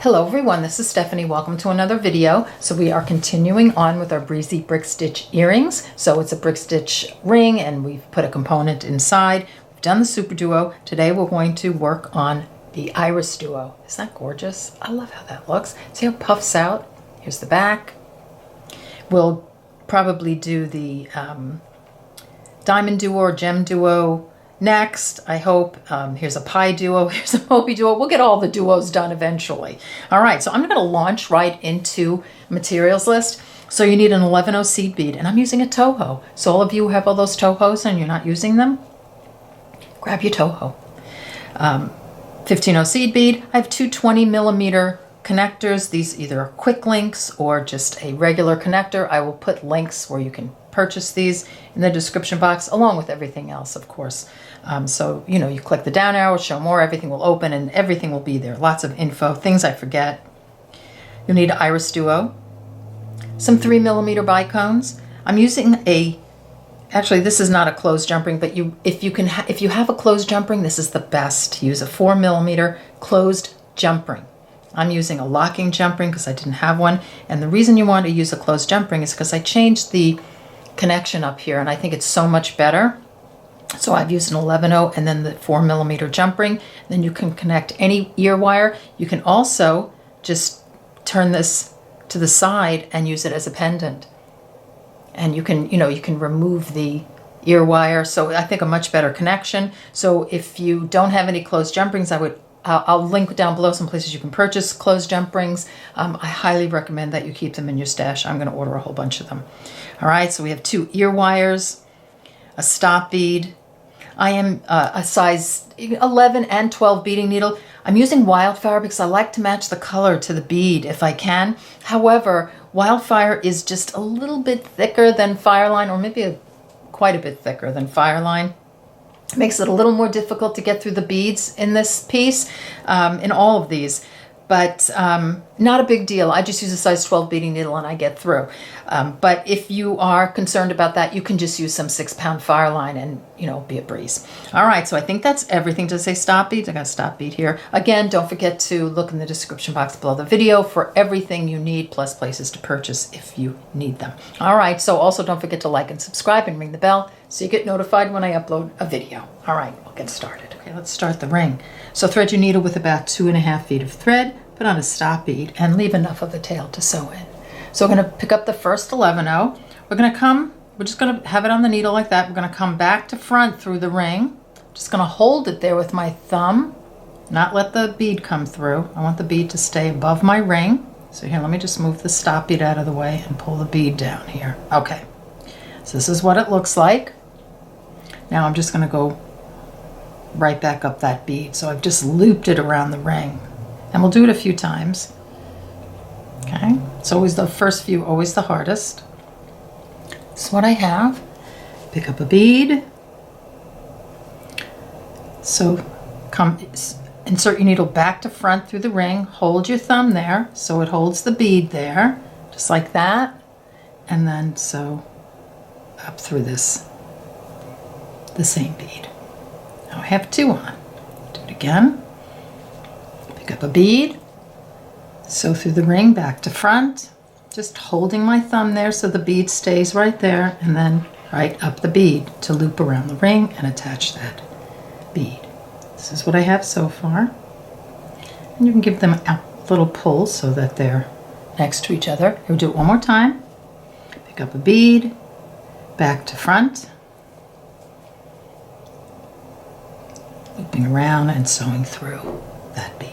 Hello everyone, this is Stephanie. Welcome to another video. So we are continuing on with our breezy brick stitch earrings. So it's a brick stitch ring and we've put a component inside. We've done the super duo. Today we're going to work on the IrisDuo. Isn't that gorgeous? I love how that looks. See how it puffs out? Here's the back. We'll probably do the diamond duo or gem duo next, I hope. Here's a pie duo, here's a Moby duo. We'll get all the duos done eventually. All right, so I'm going to launch right into materials list. So you need an 11/0 seed bead, and I'm using a Toho. So all of you who have all those Tohos and you're not using them, grab your Toho. 15/0 seed bead. I have two 20mm connectors. These either are quick links or just a regular connector. I will put links where you can purchase these in the description box, along with everything else, of course. So, you know, you click the down arrow, show more, everything will open and everything will be there. Lots of info, things I forget. You'll need IrisDuo, some 3mm bicones. I'm using actually this is not a closed jump ring, but if you have a closed jump ring, this is the best to use a 4mm closed jump ring. I'm using a locking jump ring because I didn't have one. And the reason you want to use a closed jump ring is because I changed the connection up here and I think it's so much better. So I've used an 11/0 and then the 4mm jump ring. Then you can connect any ear wire. You can also just turn this to the side and use it as a pendant. And you can remove the ear wire. So I think a much better connection. So if you don't have any closed jump rings, I'll link down below some places you can purchase closed jump rings. I highly recommend that you keep them in your stash. I'm going to order a whole bunch of them. All right, so we have two ear wires, a stop bead. I am a size 11 and 12 beading needle. I'm using Wildfire because I like to match the color to the bead if I can. However, Wildfire is just a little bit thicker than Fireline, or maybe quite a bit thicker than Fireline. It makes it a little more difficult to get through the beads in this piece, in all of these, but not a big deal. I just use a size 12 beading needle and I get through. But if you are concerned about that, you can just use some 6-pound Fireline and, you know, be a breeze. All right, so I think that's everything. To say stop beads? I got a stop bead here. Again, don't forget to look in the description box below the video for everything you need, plus places to purchase if you need them. All right, so also don't forget to like and subscribe and ring the bell so you get notified when I upload a video. All right, we'll get started. Okay, let's start the ring. So thread your needle with about 2.5 feet of thread, put on a stop bead, and leave enough of the tail to sew in. So we're going to pick up the first 11/0. We're just going to have it on the needle like that. We're going to come back to front through the ring. Just going to hold it there with my thumb, not let the bead come through. I want the bead to stay above my ring. So here, let me just move the stop bead out of the way and pull the bead down here. Okay, so this is what it looks like. Now I'm just going to go right back up that bead. So I've just looped it around the ring. And we'll do it a few times. Okay, it's always the first few, always the hardest. This is what I have. Pick up a bead. So insert your needle back to front through the ring. Hold your thumb there so it holds the bead there, just like that. And then sew up through this, the same bead. Now I have two on. Do it again. Pick up a bead, sew through the ring back to front, just holding my thumb there so the bead stays right there, and then right up the bead to loop around the ring and attach that bead. This is what I have so far. And you can give them a little pull so that they're next to each other. We'll do it one more time. Pick up a bead, back to front, looping around and sewing through that bead.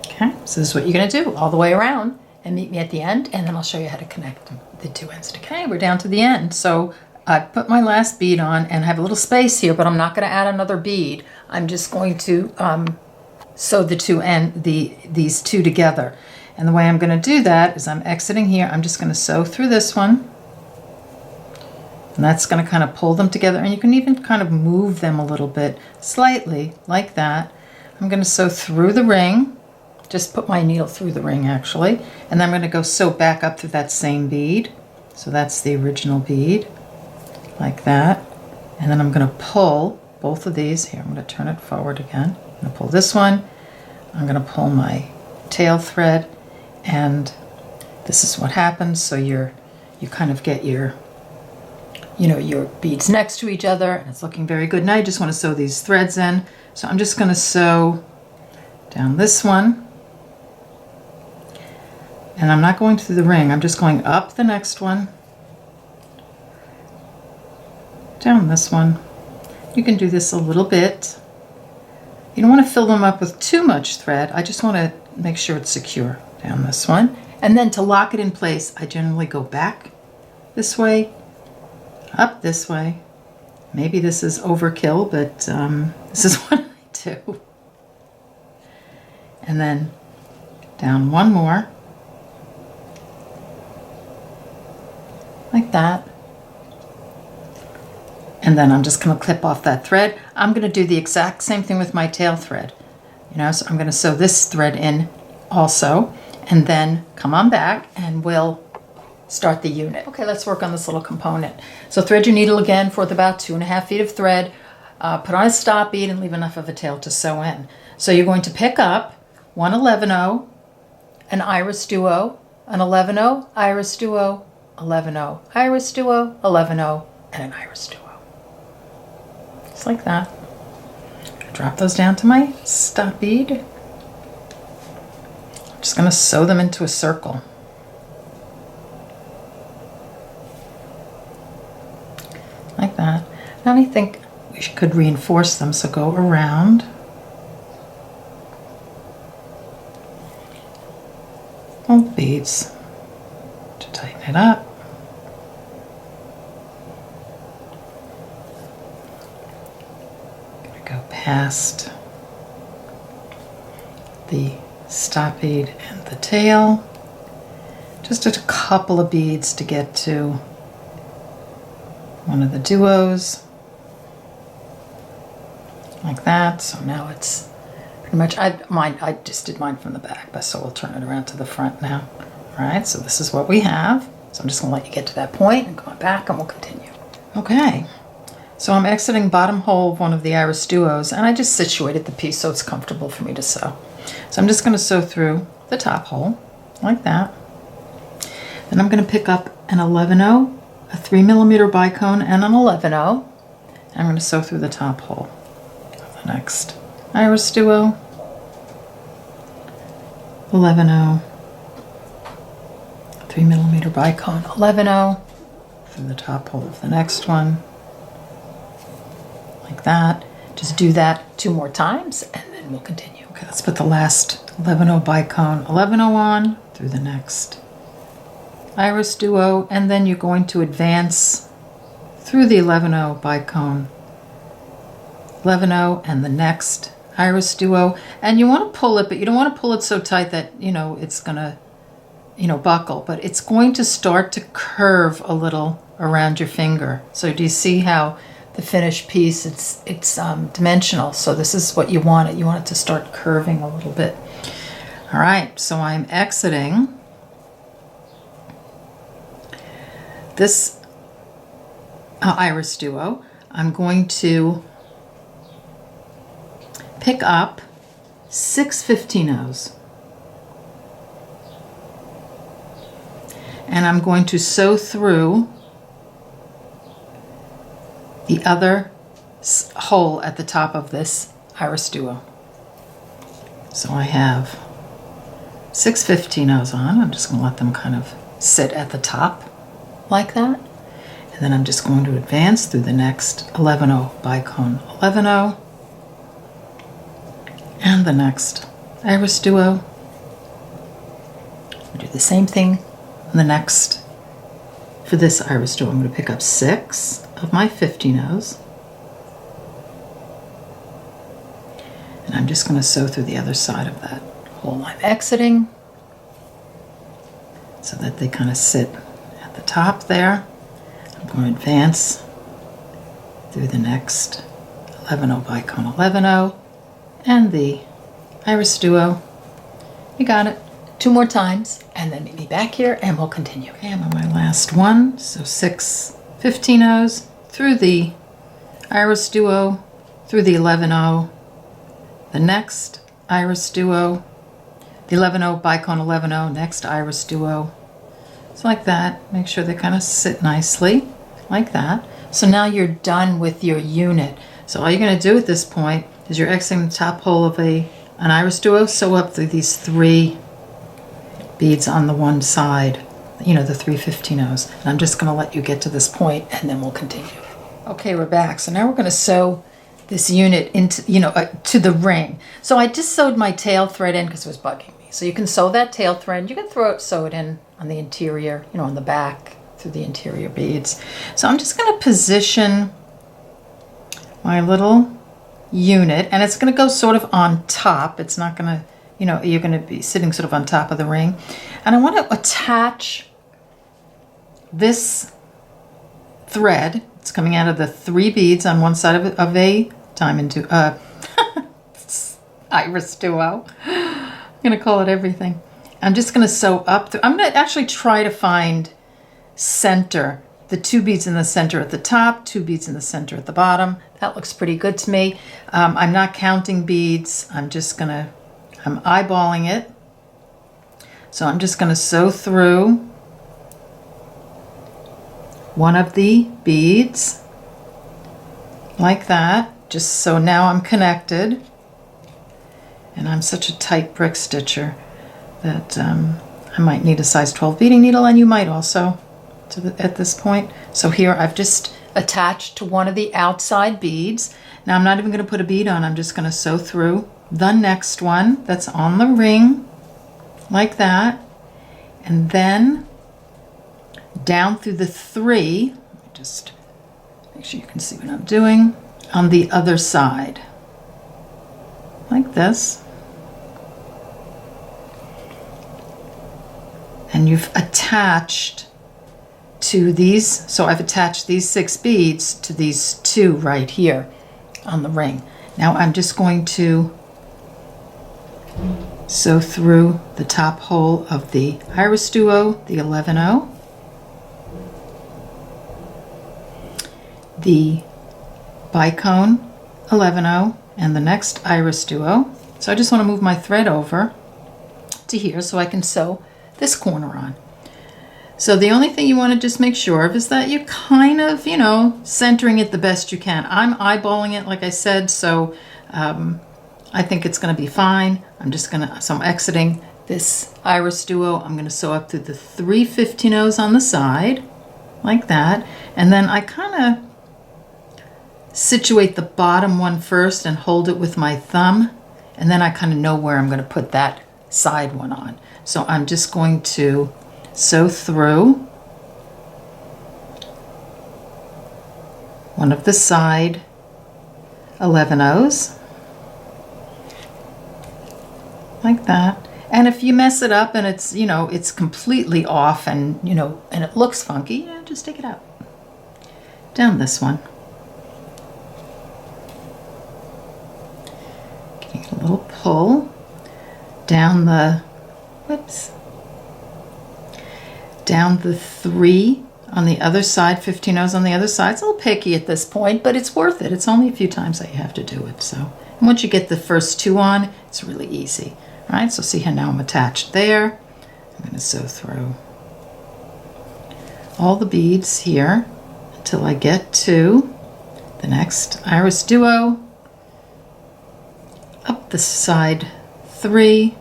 Okay, so this is what you're going to do all the way around, and meet me at the end, and then I'll show you how to connect the two ends. Okay, we're down to the end. So I put my last bead on and have a little space here, but I'm not going to add another bead. I'm just going to sew these two together. And the way I'm going to do that is I'm exiting here. I'm just going to sew through this one, and that's going to kind of pull them together. And you can even kind of move them a little bit, slightly, like that. I'm going to sew through the ring. Just put my needle through the ring actually, and then I'm going to go sew back up through that same bead. So that's the original bead, like that. And then I'm going to pull both of these. Here, I'm going to turn it forward again. I'm going to pull this one. I'm going to pull my tail thread, and this is what happens. So you kind of get your your beads next to each other, and it's looking very good. Now you just want to sew these threads in. So I'm just going to sew down this one, and I'm not going through the ring. I'm just going up the next one, down this one. You can do this a little bit. You don't want to fill them up with too much thread. I just want to make sure it's secure. Down this one. And then to lock it in place, I generally go back this way, up this way. Maybe this is overkill, but this is what I do. And then down one more, like that. And then I'm just going to clip off that thread. I'm going to do the exact same thing with my tail thread. So I'm going to sew this thread in also, and then come on back and we'll start the unit. Okay, let's work on this little component. So thread your needle again for about 2.5 feet of thread. Put on a stop bead and leave enough of a tail to sew in. So you're going to pick up one 11-0, an IrisDuo, an 11-0, IrisDuo, 11-0, IrisDuo, 11-0, and an IrisDuo. Just like that. Drop those down to my stop bead. I'm just going to sew them into a circle. Like that. Now I think we could reinforce them, so go around. Hold beads to tighten it up. Past the stop bead and the tail. Just a couple of beads to get to one of the duos. Like that. So now it's pretty much, I just did mine from the back, but so we'll turn it around to the front now. All right, so this is what we have. So I'm just going to let you get to that point and go back and we'll continue. Okay. So I'm exiting bottom hole of one of the IrisDuos, and I just situated the piece so it's comfortable for me to sew. So I'm just going to sew through the top hole, like that. Then I'm going to pick up an 11-0, a 3mm bicone, and an 11-0. I'm going to sew through the top hole of the next IrisDuo, 11-0, 3mm bicone, 11-0, through the top hole of the next one. Like that. Just do that 2 more times and then we'll continue. Okay, let's put the last 11-0 bicone, 11-0 on through the next IrisDuo, and then you're going to advance through the 11-0 bicone, 11-0, and the next IrisDuo. And you want to pull it, but you don't want to pull it so tight that it's gonna buckle, but it's going to start to curve a little around your finger. So do you see how the finished piece, it's dimensional, so this is what you want it. You want it to start curving a little bit. All right, so I'm exiting this IrisDuo. I'm going to pick up 6 15-0s, and I'm going to sew through the other hole at the top of this IrisDuo. So I have 6 15-0s on. I'm just going to let them kind of sit at the top like that. And then I'm just going to advance through the next 11-0 bicone, 11-0, and the next IrisDuo. I'll do the same thing on the next. For this IrisDuo, I'm going to pick up 6 of my 15-0s, and I'm just going to sew through the other side of that hole I'm exiting so that they kind of sit at the top there. I'm going to advance through the next 11-0 bicone, 11-0, and the IrisDuo. You got it. 2 more times, and then meet me back here and we'll continue. Okay, I'm on my last one. So 6 15-0s through the IrisDuo, through the 11-0, the next IrisDuo, the 11-0, Bicone 11-0, next IrisDuo. So like that, make sure they kind of sit nicely, like that. So now you're done with your unit. So all you're gonna do at this point is you're exiting the top hole of an IrisDuo, sew up through these 3 beads on the one side, you know, the 3 15-0s. And I'm just gonna let you get to this point and then we'll continue. Okay, we're back. So now we're gonna sew this unit into, you know, to the ring. So I just sewed my tail thread in because it was bugging me. So you can sew that tail thread. You can sew it in on the interior, you know, on the back through the interior beads. So I'm just gonna position my little unit, and it's gonna go sort of on top. It's not gonna, you know, you're gonna be sitting sort of on top of the ring. And I wanna attach this thread. It's coming out of the 3 beads on one side of a diamond IrisDuo. I'm gonna call it everything. I'm just gonna sew up through. I'm gonna actually try to find center, the 2 beads in the center at the top, 2 beads in the center at the bottom. That looks pretty good to me. I'm not counting beads. I'm eyeballing it. So I'm just gonna sew through one of the beads like that, just so now I'm connected. And I'm such a tight brick stitcher that I might need a size 12 beading needle, and you might also at this point. So here I've just attached to one of the outside beads. Now I'm not even going to put a bead on. I'm just going to sew through the next one that's on the ring like that, and then down through the 3. Let me just make sure you can see what I'm doing on the other side like this. And you've attached to these, so I've attached these 6 beads to these 2 right here on the ring. Now I'm just going to sew through the top hole of the IrisDuo, the 11-0, the Bicone 11-0, and the next IrisDuo. So I just want to move my thread over to here so I can sew this corner on. So the only thing you want to just make sure of is that you're kind of, you know, centering it the best you can. I'm eyeballing it, like I said, so I think it's going to be fine. So I'm exiting this IrisDuo. I'm going to sew up through the 3 15-0s on the side, like that. And then I kind of situate the bottom one first and hold it with my thumb. And then I kind of know where I'm going to put that side one on. So I'm just going to sew through one of the side 11-0s like that. And if you mess it up and it's, you know, it's completely off and, you know, and it looks funky, yeah, just take it out. Down this one. Getting a little pull down the, whoops, down the 3 on the other side, 15-0s on the other side. It's a little picky at this point, but it's worth it. It's only a few times that you have to do it. So, and once you get the first 2 on, it's really easy. All right, so see how now I'm attached there. I'm going to sew through all the beads here until I get to the next IrisDuo, up the side 3,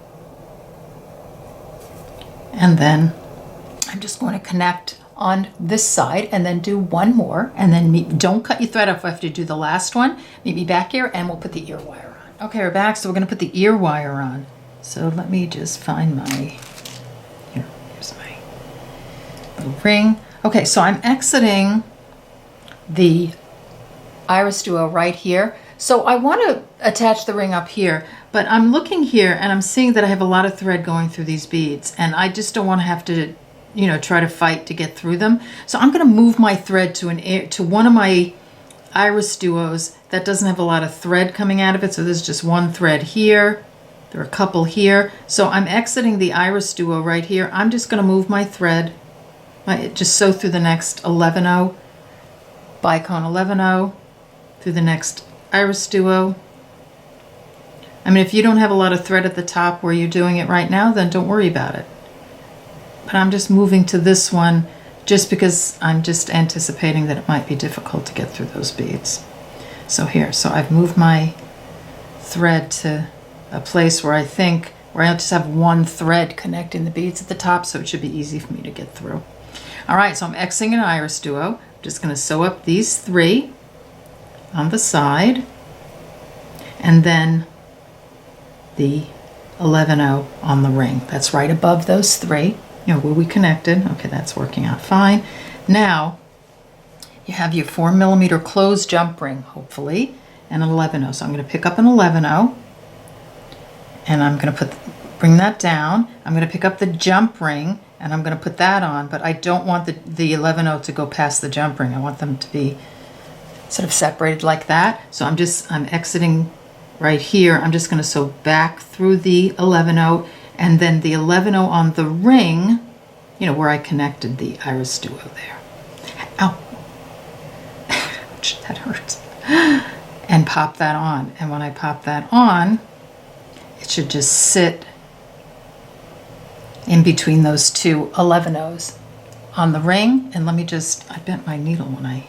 and then I'm just going to connect on this side and then do one more, and then don't cut your thread off after you do the last one. Meet me back here and we'll put the ear wire on. Okay, we're back, so we're going to put the ear wire on. So let me just find my, here's my little ring. Okay, so I'm exiting the IrisDuo right here. So I want to attach the ring up here, but I'm looking here and I'm seeing that I have a lot of thread going through these beads, and I just don't want to have to, you know, try to fight to get through them. So I'm going to move my thread to one of my IrisDuos that doesn't have a lot of thread coming out of it. So there's just one thread here. There are a couple here. So I'm exiting the IrisDuo right here. I'm just going to move my thread, just sew through the next 11-0, Bicone 11-0, through the next IrisDuo, I mean, if you don't have a lot of thread at the top where you're doing it right now, then don't worry about it. But I'm just moving to this one just because I'm just anticipating that it might be difficult to get through those beads. So here, so I've moved my thread to a place where I just have one thread connecting the beads at the top, so it should be easy for me to get through. All right, so I'm Xing an IrisDuo. I'm just going to sew up these 3 on the side, and then the 11-0 on the ring. That's right above those 3, you know, where we connected. Okay, that's working out fine. Now, you have your 4mm closed jump ring, hopefully, and an 11-0. So I'm going to pick up an 11-0, and I'm going to bring that down. I'm going to pick up the jump ring, and I'm going to put that on, but I don't want the 11-0 to go past the jump ring. I want them to be sort of separated like that. So I'm exiting right here. I'm just going to sew back through the 11-0, and then the 11-0 on the ring, you know, where I connected the IrisDuo there. Ow. Ouch, that hurts. And pop that on. And when I pop that on, it should just sit in between those 2 11-0s on the ring. And let me just, I bent my needle when I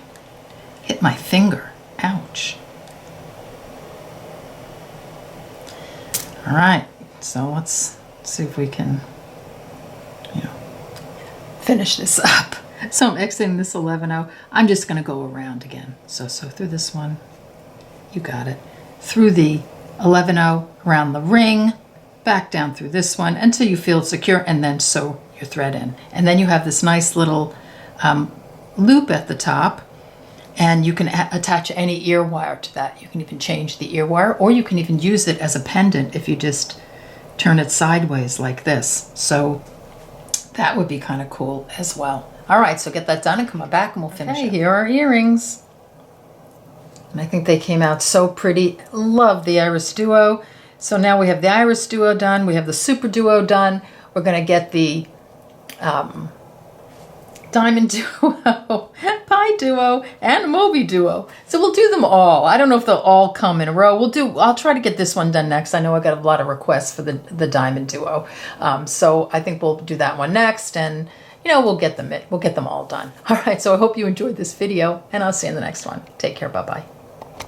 hit my finger. Ouch. All right, so let's see if we can, you know, finish this up. So I'm exiting this 11-0. I'm just going to go around again. So through this one, you got it. Through the 11-0, around the ring, back down through this one until you feel secure, and then sew your thread in. And then you have this nice little loop at the top, and you can attach any ear wire to that. You can even change the ear wire, or you can even use it as a pendant if you just turn it sideways like this. So that would be kind of cool as well. All right, so get that done and come on back and we'll finish it. Here are earrings. And I think they came out so pretty. Love the IrisDuo. So now we have the IrisDuo done. We have the Super Duo done. We're going to get the Diamond Duo, Pi Duo, and Moby Duo. So we'll do them all. I don't know if they'll all come in a row. I'll try to get this one done next. I know I got a lot of requests for the Diamond Duo. So I think we'll do that one next, and you know, we'll get them all done. All right, so I hope you enjoyed this video, and I'll see you in the next one. Take care, bye-bye.